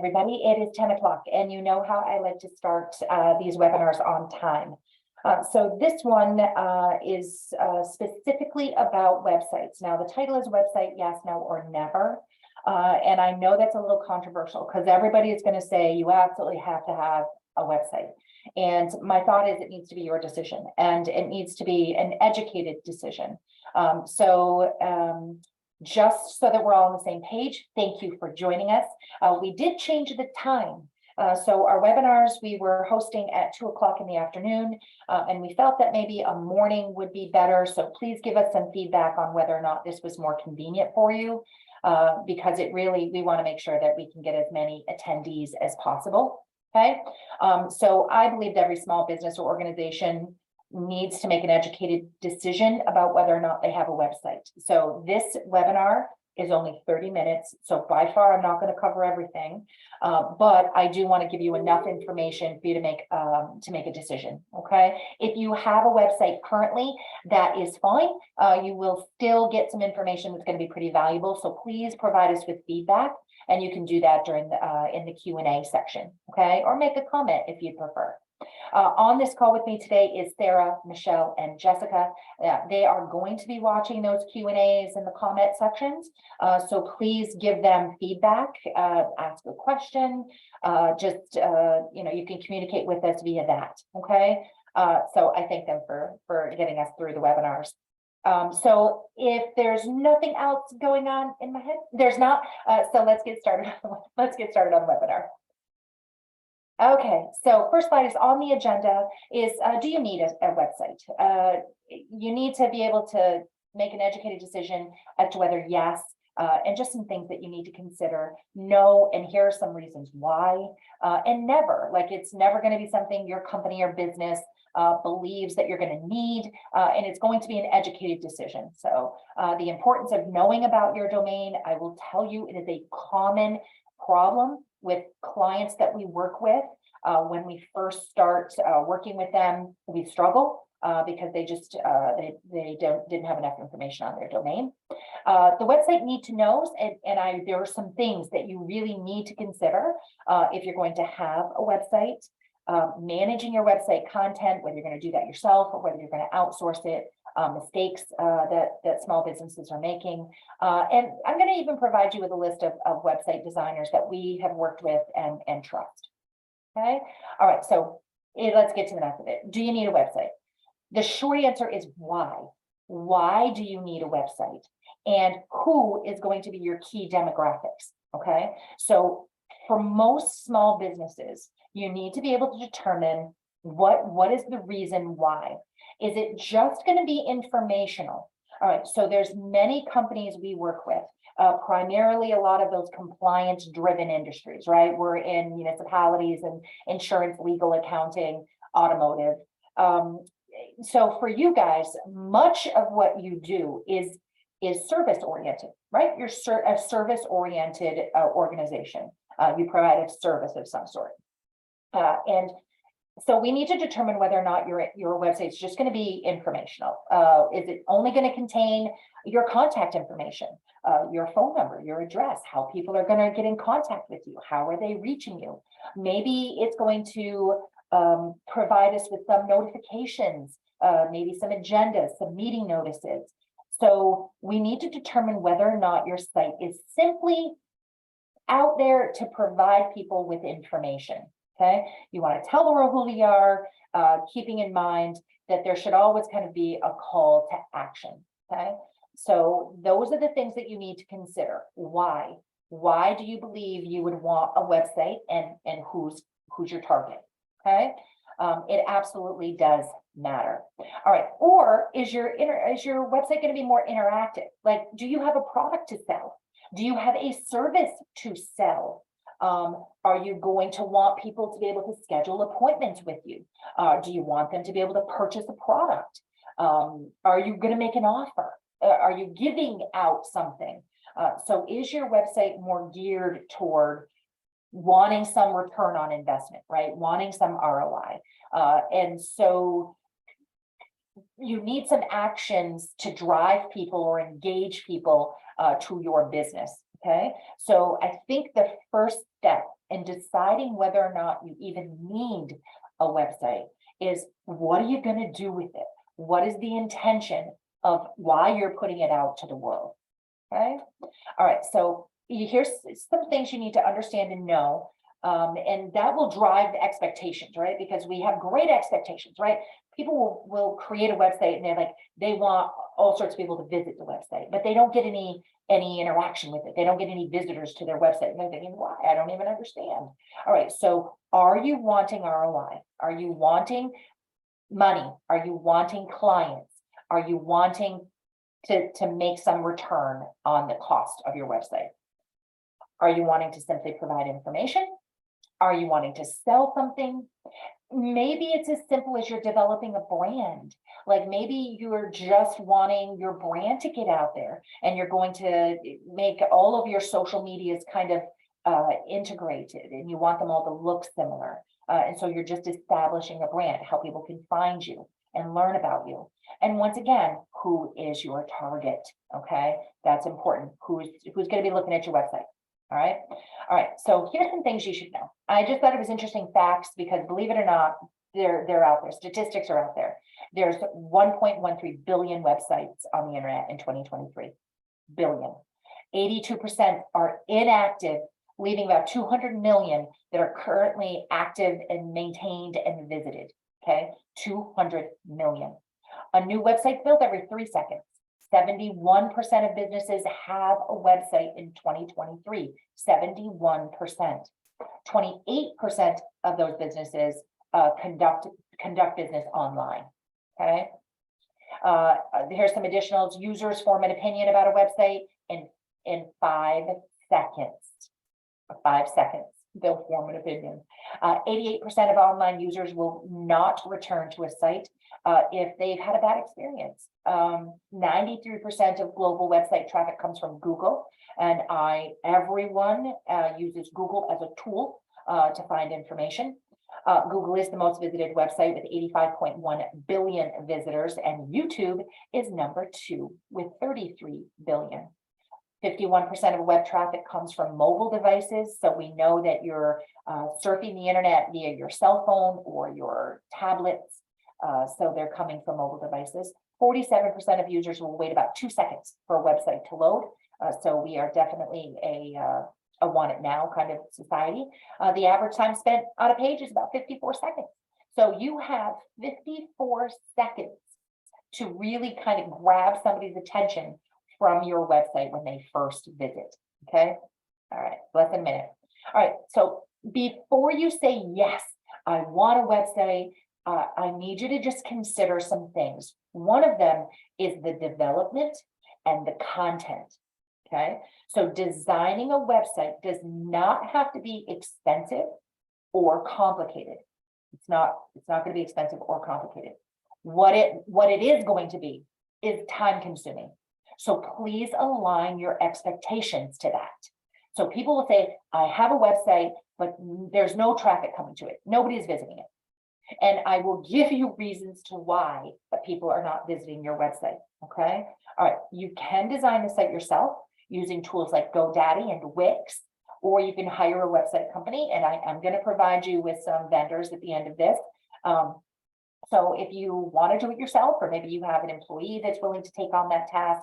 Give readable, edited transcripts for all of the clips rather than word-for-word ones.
everybody. It is 10 o'clock, and you know how I like to start these webinars on time. So this one is specifically about websites. Now, the title is Website Yes, No, or Never. And I know that's a little controversial because everybody is going to say you absolutely have to have a website. And my thought is it needs to be your decision, and it needs to be an educated decision. Just so that we're all on the same page, thank you for joining us. We did change the time. So our webinars, we were hosting at 2 o'clock in the afternoon, and we felt that maybe a morning would be better. So please give us some feedback on whether or not this was more convenient for you, because we want to make sure that we can get as many attendees as possible. Okay, so I believe every small business or organization needs to make an educated decision about whether or not they have a website. So this webinar is only 30 minutes. So by far, I'm not going to cover everything, but I do want to give you enough information for you to make a decision. Okay. If you have a website currently, that is fine. You will still get some information that's going to be pretty valuable. So please provide us with feedback, and you can do that during the in the Q&A section. Okay. Or make a comment if you'd prefer. On this call with me today is Sarah, Michelle, and Jessica. They are going to be watching those Q&As in the comment sections. So please give them feedback, ask a question, you can communicate with us via that. Okay. So I thank them for getting us through the webinars. So if there's nothing else going on in my head, there's not. So let's get started. Let's get started on the webinar. Okay, so first slide is on the agenda is, do you need a website? You need to be able to make an educated decision as to whether yes, and just some things that you need to consider, no, and here are some reasons why, and never, like it's never going to be something your company or business believes that you're going to need, and it's going to be an educated decision. So the importance of knowing about your domain, I will tell you, it is a common problem with clients that we work with. When we first start working with them, we struggle because they just didn't have enough information on their domain. The website need to knows, and there are some things that you really need to consider if you're going to have a website. Managing your website content, whether you're going to do that yourself or whether you're going to outsource it, mistakes that small businesses are making. And I'm going to even provide you with a list of website designers that we have worked with and trust. Okay. All right. So let's get to the next of it. Do you need a website? The short answer is why. Why do you need a website? And who is going to be your key demographics? Okay. So for most small businesses, you need to be able to determine what is the reason why. Is it just going to be informational? All right, so there's many companies we work with, primarily a lot of those compliance-driven industries, right? We're in municipalities and insurance, legal, accounting, automotive. So for you guys, much of what you do is service-oriented, right? You're a service-oriented organization. You provide a service of some sort. And so we need to determine whether or not your website is just going to be informational. Is it only going to contain your contact information, your phone number, your address, how people are going to get in contact with you, how are they reaching you? Maybe it's going to provide us with some notifications, maybe some agendas, some meeting notices. So we need to determine whether or not your site is simply out there to provide people with information. Okay, you want to tell the world who you are, keeping in mind that there should always kind of be a call to action. Okay, so those are the things that you need to consider. Why? Why do you believe you would want a website, and who's your target? Okay, it absolutely does matter. All right, or is your website going to be more interactive? Like, do you have a product to sell? Do you have a service to sell? Are you going to want people to be able to schedule appointments with you? Do you want them to be able to purchase a product? Are you going to make an offer? Are you giving out something? So is your website more geared toward wanting some return on investment, right? Wanting some ROI. And so you need some actions to drive people or engage people to your business. Okay, so I think the first step in deciding whether or not you even need a website is, what are you going to do with it? What is the intention of why you're putting it out to the world? Okay. All right. So here's some things you need to understand and know. And that will drive the expectations, right? Because we have great expectations, right? People will create a website and they want all sorts of people to visit the website, but they don't get any interaction with it. They don't get any visitors to their website. And they're thinking, why? I don't even understand. All right. So are you wanting ROI? Are you wanting money? Are you wanting clients? Are you wanting to make some return on the cost of your website? Are you wanting to simply provide information? Are you wanting to sell something? Maybe it's as simple as you're developing a brand. Like maybe you're just wanting your brand to get out there and you're going to make all of your social medias kind of integrated, and you want them all to look similar. And so you're just establishing a brand, how people can find you and learn about you. And once again, who is your target? Okay, that's important. Who's going to be looking at your website? All right. All right. So here's some things you should know. I just thought it was interesting facts because, believe it or not, they're out there. Statistics are out there. There's 1.13 billion websites on the internet in 2023. Billion. 82% are inactive, leaving about 200 million that are currently active and maintained and visited. Okay. 200 million. A new website built every 3 seconds. 71% of businesses have a website in 2023, 71%. 28% of those businesses conduct business online, okay? Here's some additionals. Users form an opinion about a website in 5 seconds. 5 seconds, they'll form an opinion. 88% of online users will not return to a site if they've had a bad experience. 93% of global website traffic comes from Google, and everyone uses Google as a tool to find information. Google is the most visited website with 85.1 billion visitors, and YouTube is number 2 with 33 billion. 51% of web traffic comes from mobile devices. So we know that you're surfing the internet via your cell phone or your tablets. So they're coming from mobile devices. 47% of users will wait about 2 seconds for a website to load. So we are definitely a want it now kind of society. The average time spent on a page is about 54 seconds. So you have 54 seconds to really kind of grab somebody's attention from your website when they first visit. Okay. All right. Less than a minute. All right. So before you say, yes, I want a website, I need you to just consider some things. One of them is the development and the content. Okay. So designing a website does not have to be expensive or complicated. It's not going to be expensive or complicated. What it is going to be is time consuming. So please align your expectations to that. So people will say, I have a website, but there's no traffic coming to it. Nobody's visiting it. And I will give you reasons to why that people are not visiting your website. Okay. All right. You can design the site yourself using tools like GoDaddy and Wix, or you can hire a website company. And I'm going to provide you with some vendors at the end of this. So if you want to do it yourself, or maybe you have an employee that's willing to take on that task,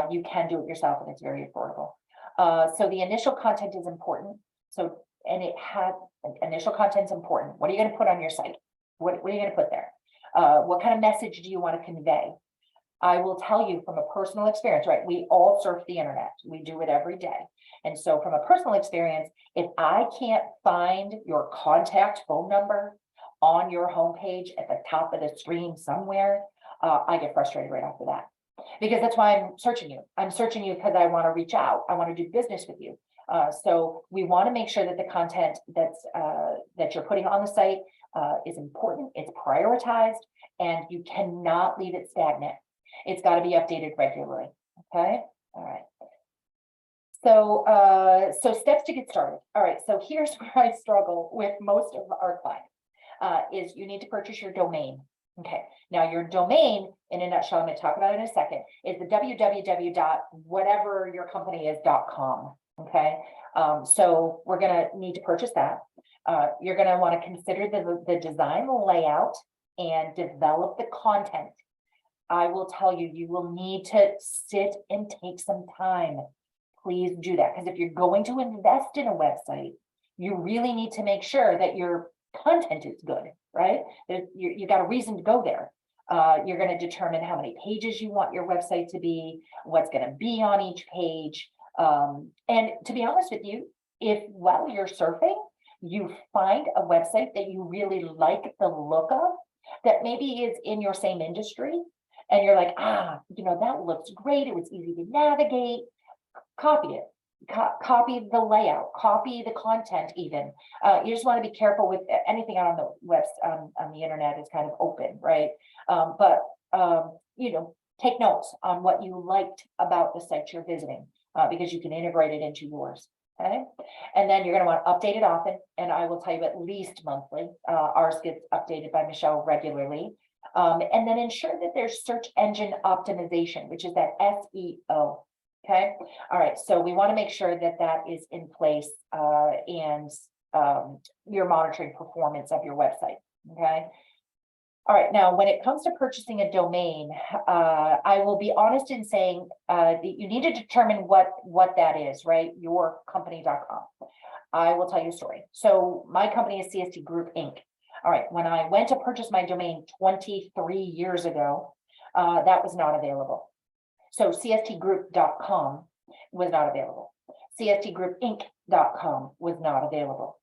you can do it yourself, and it's very affordable. So the initial content is important. So, and initial content is important. What are you going to put on your site? What are you going to put there? What kind of message do you want to convey? I will tell you from a personal experience, right? We all surf the internet. We do it every day. And so from a personal experience, if I can't find your contact phone number on your homepage at the top of the screen somewhere, I get frustrated right after that. Because that's why I'm searching you. I'm searching you because I want to reach out. I want to do business with you. So we want to make sure that the content that you're putting on the site is important, it's prioritized, and you cannot leave it stagnant. It's got to be updated regularly. Okay. All right. So steps to get started. All right. So here's where I struggle with most of our clients. Is you need to purchase your domain. Okay. Now your domain, in a nutshell, I'm going to talk about it in a second, is the www.whatever your company is .com. Okay, so we're gonna need to purchase that. You're gonna want to consider the design layout and develop the content. I will tell you, you will need to sit and take some time. Please do that, because if you're going to invest in a website, you really need to make sure that your content is good, right? You got a reason to go there. You're going to determine how many pages you want your website to be, what's going to be on each page. And to be honest with you, if while you're surfing, you find a website that you really like the look of, that maybe is in your same industry, and you're like, that looks great, it was easy to navigate, copy it. Copy the layout, copy the content even. You just want to be careful with anything out on the web, on the internet is kind of open, right? But take notes on what you liked about the site you're visiting, because you can integrate it into yours. Okay, and then you're going to want to update it often, and I will tell you at least monthly. Ours gets updated by Michelle regularly. And then ensure that there's search engine optimization, which is that SEO. Okay, all right, so we want to make sure that that is in place, and you're monitoring performance of your website. Okay, all right, now when it comes to purchasing a domain, I will be honest in saying that you need to determine what that is, right? Yourcompany.com. I will tell you a story. So my company is CST Group Inc. All right, when I went to purchase my domain 23 years ago, that was not available. So cstgroup.com was not available. cstgroupinc.com was not available.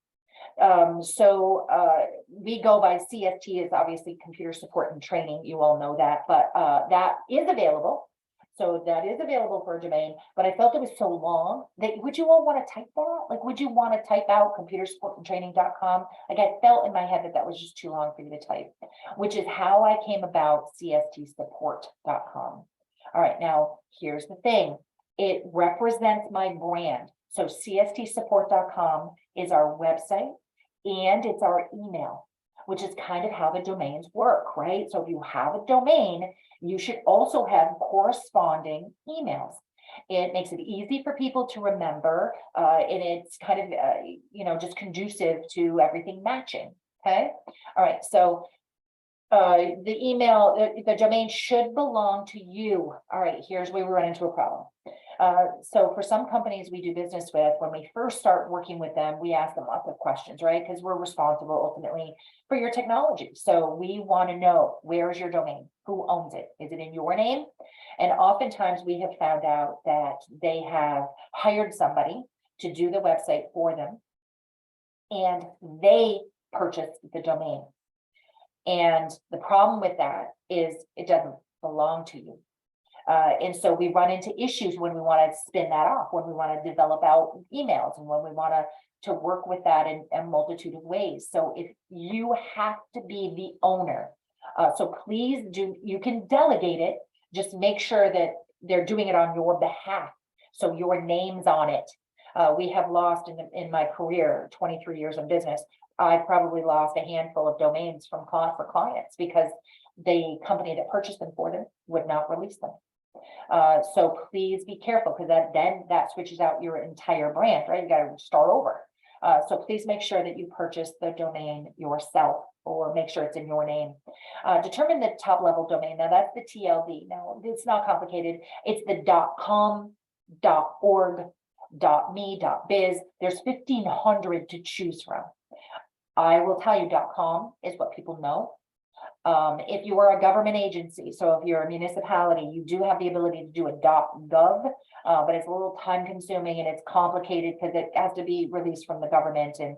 We go by CST is obviously computer support and training. You all know that, but that is available. So that is available for a domain, but I felt it was so long that would you all want to type that? Like, would you want to type out computersupportandtraining.com? Like, I felt in my head that that was just too long for you to type, which is how I came about cstsupport.com. All right, now here's the thing. It represents my brand. So cstsupport.com is our website and it's our email, which is kind of how the domains work, right? So if you have a domain, you should also have corresponding emails. It makes it easy for people to remember, and it's kind of, just conducive to everything matching, okay? All right, so the email, the domain should belong to you. All right, here's where we run into a problem. So for some companies we do business with, when we first start working with them, we ask them lots of questions, right? Because we're responsible ultimately for your technology. So we want to know, where is your domain? Who owns it? Is it in your name? And oftentimes we have found out that they have hired somebody to do the website for them, and they purchased the domain. And the problem with that is it doesn't belong to you. And so we run into issues when we want to spin that off, when we want to develop out emails, and when we want to work with that in a multitude of ways. So if you have to be the owner, so please do, you can delegate it, just make sure that they're doing it on your behalf. So your name's on it. We have lost in my career, 23 years in business, I've probably lost a handful of domains for clients because the company that purchased them for them would not release them. So please be careful, because that switches out your entire brand, right? You got to start over. So please make sure that you purchase the domain yourself, or make sure it's in your name. Determine the top level domain. Now that's the TLD. Now it's not complicated. It's the .com, .org, .me, .biz. There's 1,500 to choose from. I will tell you, .com is what people know. If you are a government agency, so if you're a municipality, you do have the ability to do a .gov, but it's a little time consuming and it's complicated because it has to be released from the government, and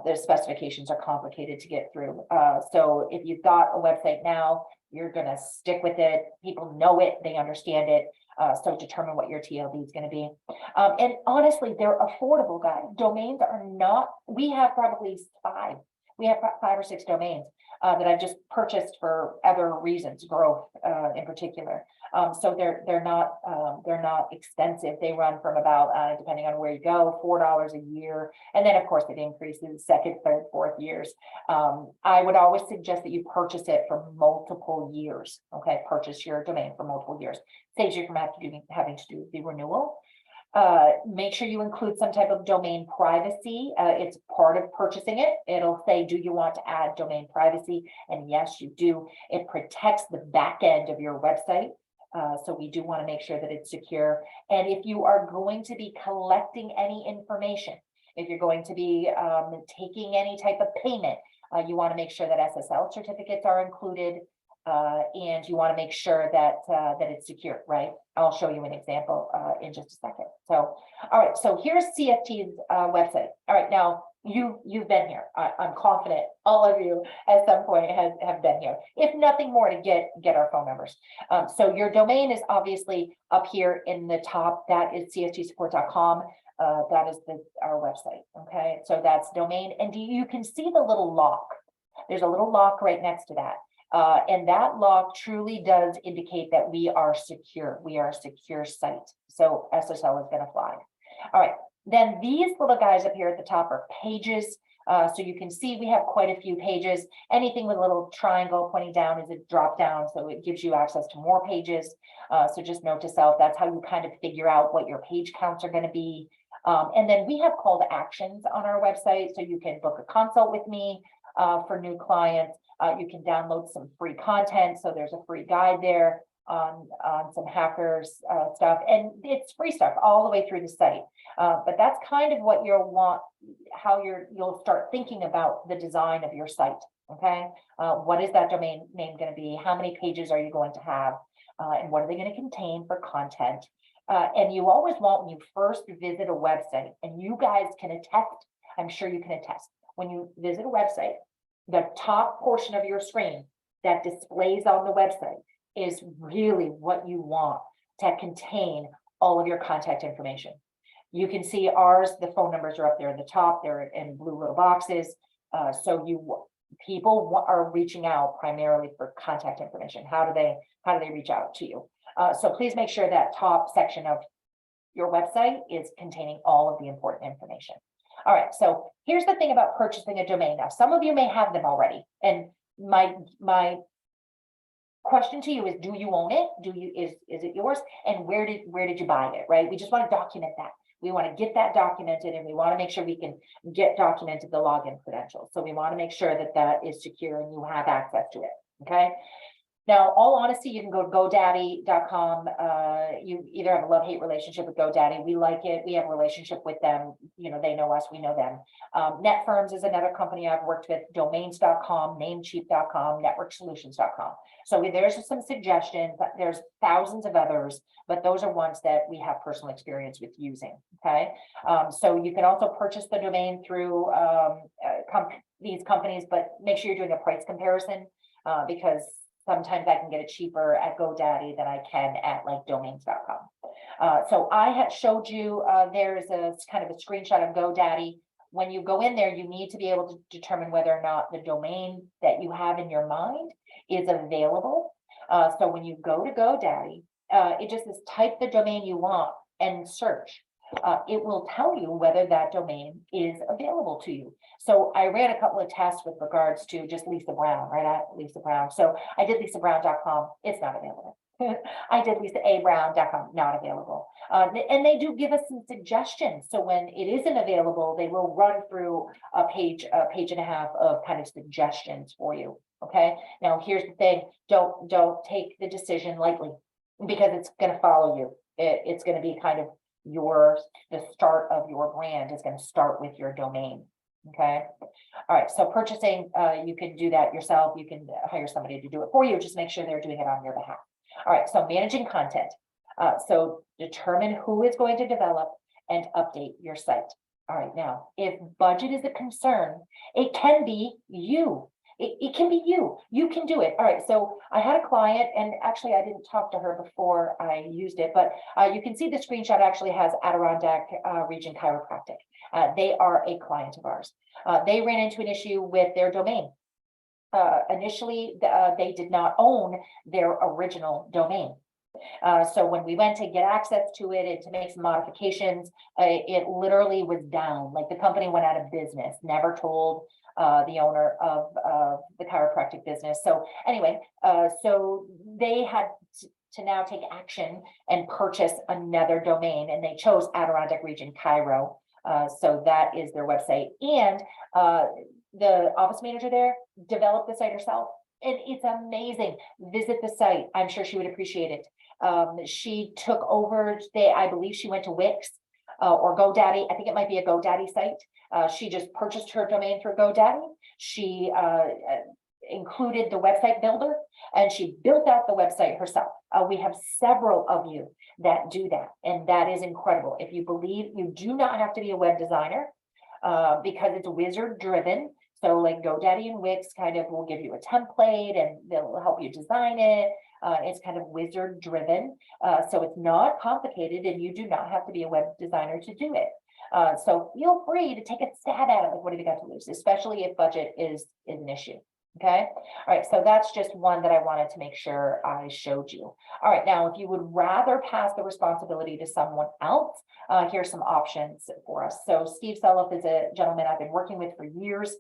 the specifications are complicated to get through. So if you've got a website now, you're going to stick with it. People know it, they understand it. So determine what your TLD is going to be. And honestly, they're affordable, guys. Domains are not, we have probably five or six domains that I've just purchased for other reasons, growth in particular. So they're not expensive. They run from about, depending on where you go, $4 a year. And then of course it increases second, third, fourth years. I would always suggest that you purchase it for multiple years. Okay, purchase your domain for multiple years. Saves you from having to do the renewal. Make sure you include some type of domain privacy. It's part of purchasing it. It'll say, do you want to add domain privacy? And yes, you do. It protects the back end of your website. So we do want to make sure that it's secure. And if you are going to be collecting any information, if you're going to be taking any type of payment, you want to make sure that SSL certificates are included. And you want to make sure that that it's secure, right? I'll show you an example in just a second. So, all right, so here's CFT's website. All right, now you've been here. I'm confident all of you at some point have been here. If nothing more, to get our phone numbers. So your domain is obviously up here in the top. That is cftsupport.com. That is our website. Okay, so that's domain, and you can see the little lock. There's a little lock right next to that. And that lock truly does indicate that we are secure. We are a secure site. So SSL is going to fly. All right. Then these little guys up here at the top are pages. So you can see we have quite a few pages. Anything with a little triangle pointing down is a drop down. So it gives you access to more pages. So just note to self, that's how you kind of figure out what your page counts are going to be. And then we have call to actions on our website. So you can book a consult with me for new clients. You can download some free content. So there's a free guide there on some hackers stuff, and it's free stuff all the way through the site. But that's kind of what you'll want, how you'll start thinking about the design of your site. Okay, what is that domain name going to be? How many pages are you going to have? And what are they going to contain for content? And you always want, when you first visit a website, and you guys can attest, I'm sure you can attest, when you visit a website, the top portion of your screen that displays on the website is really what you want to contain all of your contact information. You can see ours, the phone numbers are up there at the top, they're in blue little boxes. So people are reaching out primarily for contact information. How do they reach out to you? So please make sure that top section of your website is containing all of the important information. All right, so here's the thing about purchasing a domain. Now, some of you may have them already, and my question to you is, do you own it? Is it yours? And where did you buy it? Right? We just want to document that. We want to get that documented, and we want to make sure we can get documented the login credentials. So we want to make sure that that is secure and you have access to it. Okay. Now, all honesty, you can go to GoDaddy.com. You either have a love-hate relationship with GoDaddy. We like it. We have a relationship with them. You know, they know us. We know them. NetFirms is another company I've worked with. Domains.com, Namecheap.com, NetworkSolutions.com. So there's some suggestions. There's thousands of others, but those are ones that we have personal experience with using. Okay. So you can also purchase the domain through these companies, but make sure you're doing a price comparison because sometimes I can get it cheaper at GoDaddy than I can at like domains.com. So I had showed you, there's a kind of a screenshot of GoDaddy. When you go in there, you need to be able to determine whether or not the domain that you have in your mind is available. So when you go to GoDaddy, it just says type the domain you want and search. It will tell you whether that domain is available to you. So I ran a couple of tests with regards to just Lisa Brown, right? At Lisa Brown. So I did lisabrown.com. It's not available. I did lisabrown.com, not available. And they do give us some suggestions. So when it isn't available, they will run through a page and a half of kind of suggestions for you. Okay. Now here's the thing. Don't take the decision lightly because it's going to follow you. It's going to be kind of the start of your brand is going to start with your domain. Okay. All right. So purchasing, you can do that yourself. You can hire somebody to do it for you. Just make sure they're doing it on your behalf. All right. So managing content. So determine who is going to develop and update your site. All right. Now, if budget is a concern, it can be you. It can be you. You can do it. All right. So I had a client, and actually I didn't talk to her before I used it, but you can see the screenshot actually has Adirondack Region Chiropractic. They are a client of ours. They ran into an issue with their domain. Initially, they did not own their original domain. So when we went to get access to it and to make some modifications, it literally was down. Like the company went out of business, never told the owner of the chiropractic business. So anyway, so they had to now take action and purchase another domain, and they chose Adirondack Region Cairo. So that is their website, and the office manager there developed the site herself. It's amazing. Visit the site. I'm sure she would appreciate it. She took over, I believe she went to Wix or GoDaddy. I think it might be a GoDaddy site. She just purchased her domain through GoDaddy. She included the website builder, and she built out the website herself. We have several of you that do that, and that is incredible. If you believe, you do not have to be a web designer because it's wizard driven. So like GoDaddy and Wix kind of will give you a template and they'll help you design it. It's kind of wizard driven. So it's not complicated, and you do not have to be a web designer to do it. So feel free to take a stab at it. Like, what have you got to lose, especially if budget is an issue. Okay. All right. So that's just one that I wanted to make sure I showed you. All right. Now, if you would rather pass the responsibility to someone else, here's some options for us. So Steve Selliff is a gentleman I've been working with for years.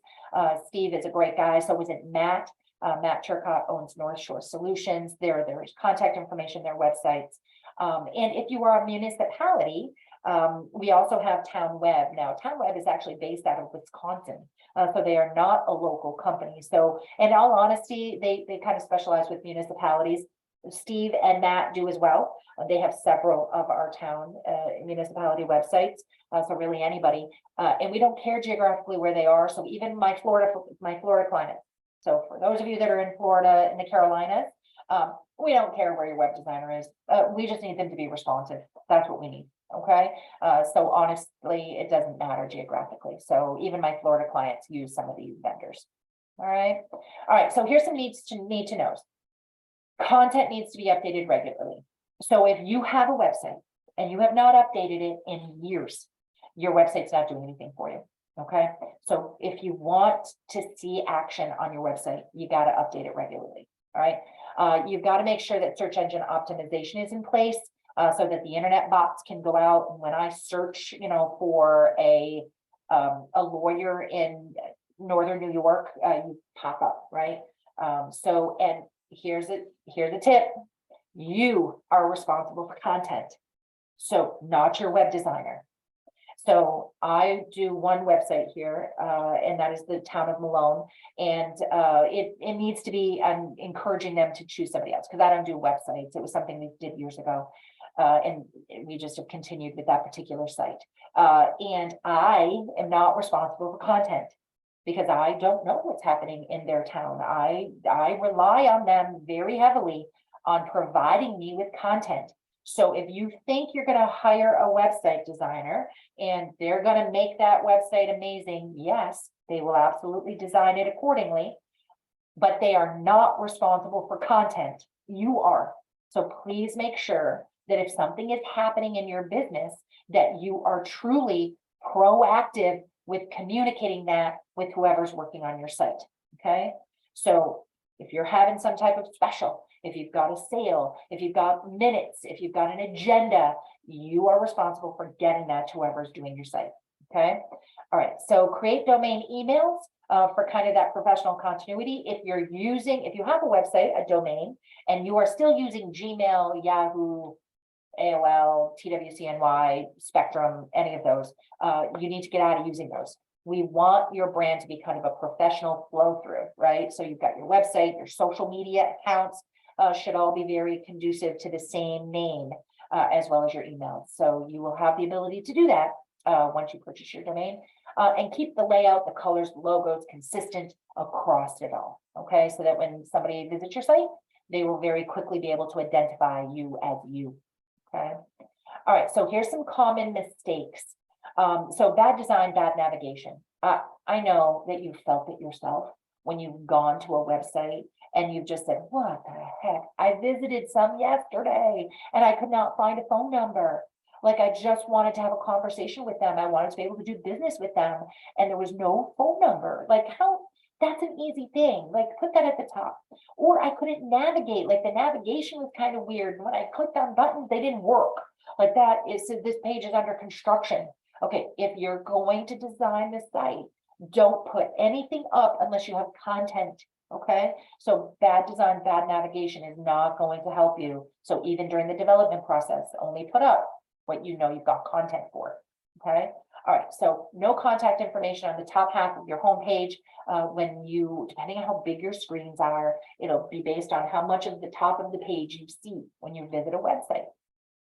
Steve is a great guy. So was it Matt? Matt Turcott owns North Shore Solutions. There's contact information, their websites. And if you are a municipality, we also have Town Web. Now, Town Web is actually based out of Wisconsin. So they are not a local company. So in all honesty, they kind of specialize with municipalities. Steve and Matt do as well. They have several of our town municipality websites. So really anybody, and we don't care geographically where they are. So even my Florida climate. So for those of you that are in Florida, in the Carolinas, we don't care where your web designer is. We just need them to be responsive. That's what we need. Okay. So honestly, it doesn't matter geographically. So even my Florida clients use some of these vendors. All right. All right. So here's some need to know. Content needs to be updated regularly. So if you have a website and you have not updated it in years, your website's not doing anything for you. Okay. So if you want to see action on your website, you got to update it regularly. All right. You've got to make sure that search engine optimization is in place. So that the internet bots can go out, and when I search, for a lawyer in northern New York, you pop up, right? So, and here's the tip: you are responsible for content, so not your web designer. So I do one website here, and that is the town of Malone, and it needs to be. I'm encouraging them to choose somebody else because I don't do websites. It was something we did years ago. And we just have continued with that particular site. And I am not responsible for content because I don't know what's happening in their town. I rely on them very heavily on providing me with content. So if you think you're going to hire a website designer and they're going to make that website amazing, yes, they will absolutely design it accordingly, but they are not responsible for content. You are. So please make sure that if something is happening in your business, that you are truly proactive with communicating that with whoever's working on your site. Okay. So if you're having some type of special, if you've got a sale, if you've got minutes, if you've got an agenda, you are responsible for getting that to whoever's doing your site. Okay. All right. So create domain emails for kind of that professional continuity. If you have a website, a domain, and you are still using Gmail, Yahoo, AOL, TWCNY, Spectrum, any of those, you need to get out of using those. We want your brand to be kind of a professional flow through, right? So you've got your website, your social media accounts should all be very conducive to the same name as well as your email. So you will have the ability to do that once you purchase your domain and keep the layout, the colors, the logos consistent across it all. Okay, so that when somebody visits your site, they will very quickly be able to identify you as you. Okay. All right. So here's some common mistakes. So bad design, bad navigation. I know that you've felt it yourself when you've gone to a website and you've just said, what the heck? I visited some yesterday and I could not find a phone number. Like I just wanted to have a conversation with them. I wanted to be able to do business with them and there was no phone number. Like how? That's an easy thing. Like put that at the top. Or I couldn't navigate. Like the navigation was kind of weird. And when I clicked on buttons, they didn't work. Like that is, this page is under construction. Okay, if you're going to design the site, don't put anything up unless you have content Okay, so bad design, bad navigation is not going to help you. So even during the development process, only put up what you know you've got content for. Okay, all right, so no contact information on the top half of your homepage. When you, depending on how big your screens are, it'll be based on how much of the top of the page you see when you visit a website.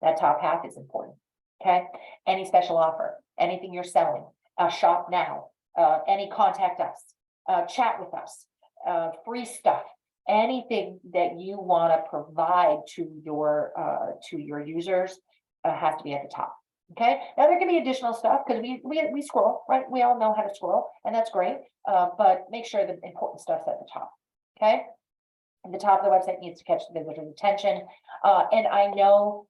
That top half is important. Okay, any special offer, anything you're selling, shop now, any contact us, chat with us, free stuff, anything that you want to provide to your users has to be at the top. Okay, now there can be additional stuff because we scroll, right? We all know how to scroll, and that's great. But make sure the important stuff's at the top. Okay, and the top of the website needs to catch the visitor's attention. And I know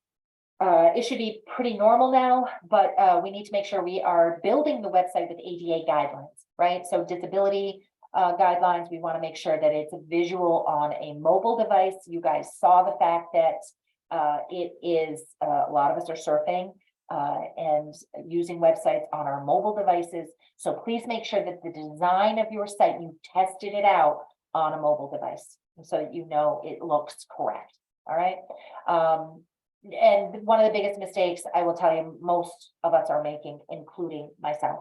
it should be pretty normal now, but we need to make sure we are building the website with ADA guidelines, right? So disability guidelines, we want to make sure that it's visual on a mobile device. You guys saw the fact that it is a lot of us are surfing and using websites on our mobile devices. So please make sure that the design of your site, you tested it out on a mobile device so that you know it looks correct. All right. And one of the biggest mistakes I will tell you most of us are making, including myself,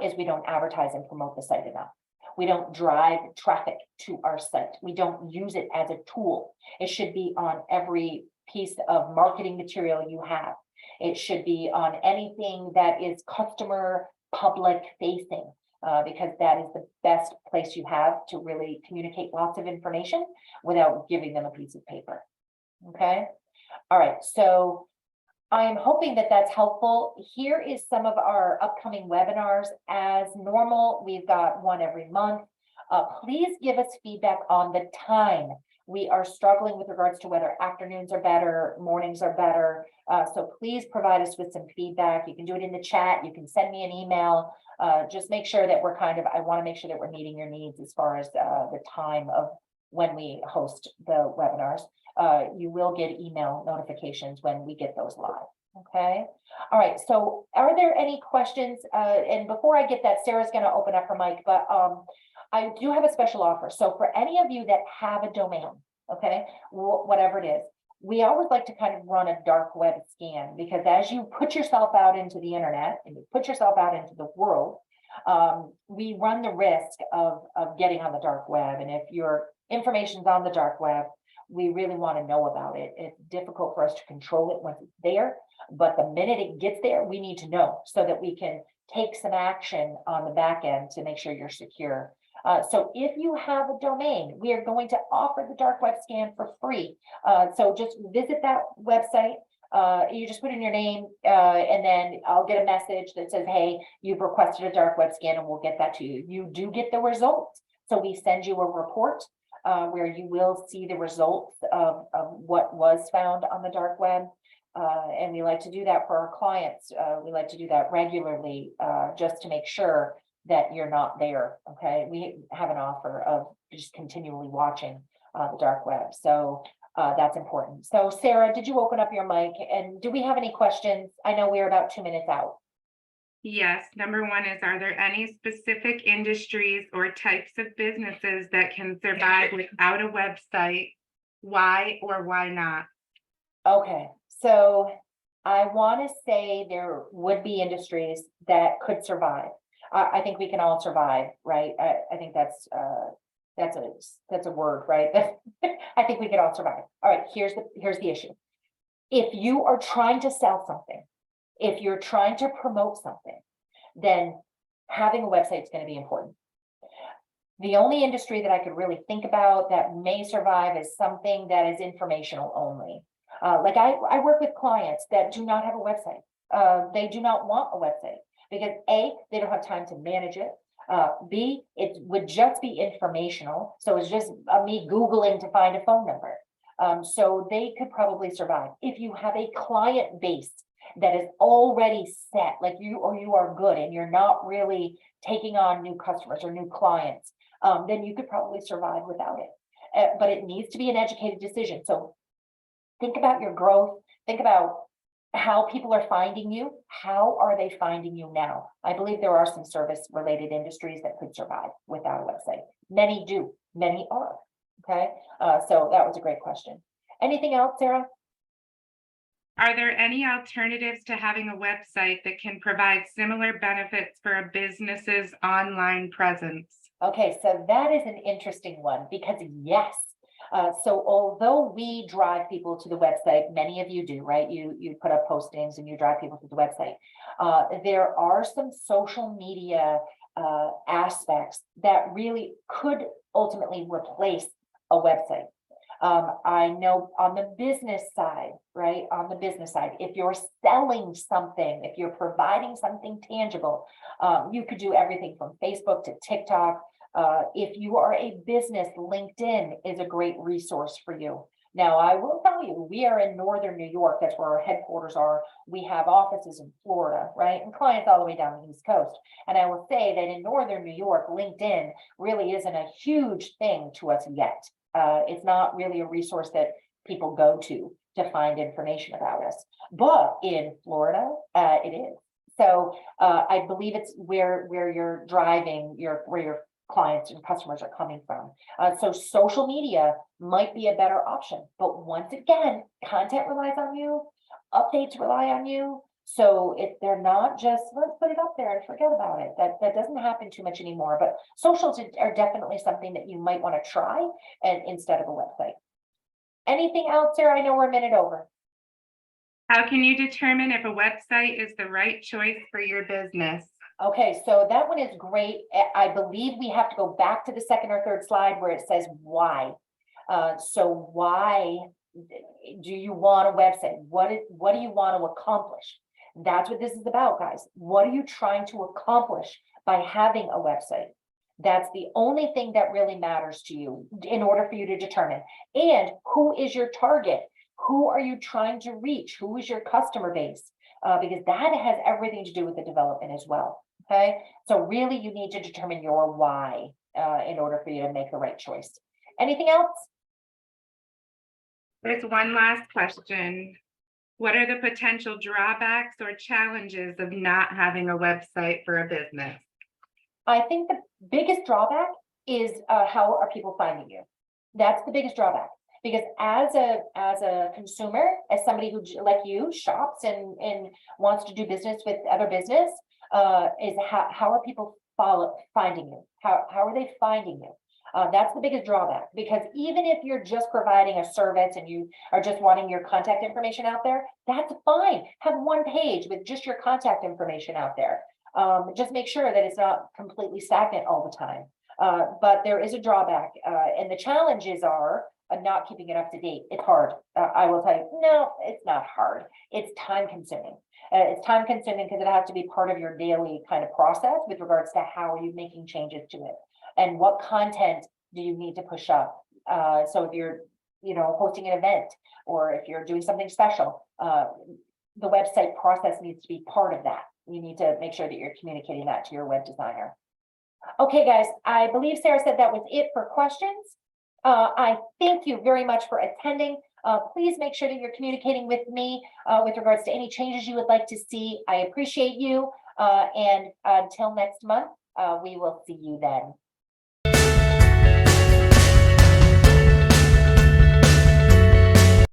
is we don't advertise and promote the site enough. We don't drive traffic to our site. We don't use it as a tool. It should be on every piece of marketing material you have. It should be on anything that is customer public facing, because that is the best place you have to really communicate lots of information without giving them a piece of paper. Okay. All right. So I'm hoping that that's helpful. Here is some of our upcoming webinars. As normal, we've got one every month. Please give us feedback on the time. We are struggling with regards to whether afternoons are better, mornings are better. So please provide us with some feedback. You can do it in the chat. You can send me an email. Just make sure that we're I want to make sure that we're meeting your needs as far as the time of when we host the webinars. You will get email notifications when we get those live. Okay. All right. So are there any questions? And before I get that, Sarah's going to open up her mic, but I do have a special offer. So for any of you that have a domain, okay, whatever it is, we always like to kind of run a dark web scan, because as you put yourself out into the internet and you put yourself out into the world, we run the risk of getting on the dark web. And if your information's on the dark web, we really want to know about it. It's difficult for us to control it once it's there, but the minute it gets there, we need to know so that we can take some action on the back end to make sure you're secure. So if you have a domain, we are going to offer the dark web scan for free. So just visit that website. You just put in your name and then I'll get a message that says, hey, you've requested a dark web scan, and we'll get that to you. You do get the results. So we send you a report where you will see the results of what was found on the dark web. And we like to do that for our clients. We like to do that regularly just to make sure that you're not there. Okay, we have an offer of just continually watching the dark web. So that's important. So Sarah, did you open up your mic, and do we have any questions? I know we're about 2 minutes out. Yes, number one is, are there any specific industries or types of businesses that can survive without a website? Why or why not? Okay, so I want to say there would be industries that could survive. I think we can all survive, right? I think that's a word, right? I think we can all survive. All right, here's the issue. If you are trying to sell something, if you're trying to promote something, then having a website is going to be important. The only industry that I could really think about that may survive is something that is informational only. Like I work with clients that do not have a website. They do not want a website because A, they don't have time to manage it. B, it would just be informational. So it's just me Googling to find a phone number. So they could probably survive. If you have a client base that is already set, like you are good and you're not really taking on new customers or new clients, then you could probably survive without it. But it needs to be an educated decision. So think about your growth. Think about how people are finding you. How are they finding you now? I believe there are some service related industries that could survive without a website. Many do. Many are, okay? So that was a great question. Anything else, Sarah? Are there any alternatives to having a website that can provide similar benefits for a business's online presence? Okay, so that is an interesting one because yes. So although we drive people to the website, many of you do, right? You put up postings and you drive people to the website. There are some social media aspects that really could ultimately replace a website. I know on the business side, right? On the business side, if you're selling something, if you're providing something tangible, you could do everything from Facebook to TikTok. If you are a business, LinkedIn is a great resource for you. Now, I will tell you, we are in Northern New York. That's where our headquarters are. We have offices in Florida, right? And clients all the way down the East Coast. And I will say that in Northern New York, LinkedIn really isn't a huge thing to us yet. It's not really a resource that people go to find information about us. But in Florida, it is. So I believe it's where you're driving, where your clients and customers are coming from. So social media might be a better option. But once again, content relies on you, updates rely on you. So if they're not just, let's put it up there and forget about it. That doesn't happen too much anymore, but socials are definitely something that you might want to try and instead of a website. Anything else, Sarah? I know we're a minute over. How can you determine if a website is the right choice for your business? Okay, so that one is great. I believe we have to go back to the second or third slide where it says why. So why do you want a website? What do you want to accomplish? That's what this is about, guys. What are you trying to accomplish by having a website? That's the only thing that really matters to you in order for you to determine. And who is your target? Who are you trying to reach? Who is your customer base? Because that has everything to do with the development as well. Okay, so really you need to determine your why in order for you to make the right choice. Anything else? There's one last question. What are the potential drawbacks or challenges of not having a website for a business? I think the biggest drawback is how are people finding you? That's the biggest drawback. Because as a consumer, as somebody who like you shops and wants to do business with other business, is how are people finding you? How are they finding you? That's the biggest drawback, because even if you're just providing a service and you are just wanting your contact information out there, that's fine. Have one page with just your contact information out there. Just make sure that it's not completely stagnant all the time. But there is a drawback, and the challenges are not keeping it up to date. It's hard. I will tell you, no, it's not hard. It's time consuming. It's time consuming because it has to be part of your daily kind of process with regards to how are you making changes to it and what content do you need to push up. So if you're, hosting an event or if you're doing something special, the website process needs to be part of that. You need to make sure that you're communicating that to your web designer. Okay, guys, I believe Sarah said that was it for questions. I thank you very much for attending. Please make sure that you're communicating with me with regards to any changes you would like to see. I appreciate you. And until next month, we will see you then.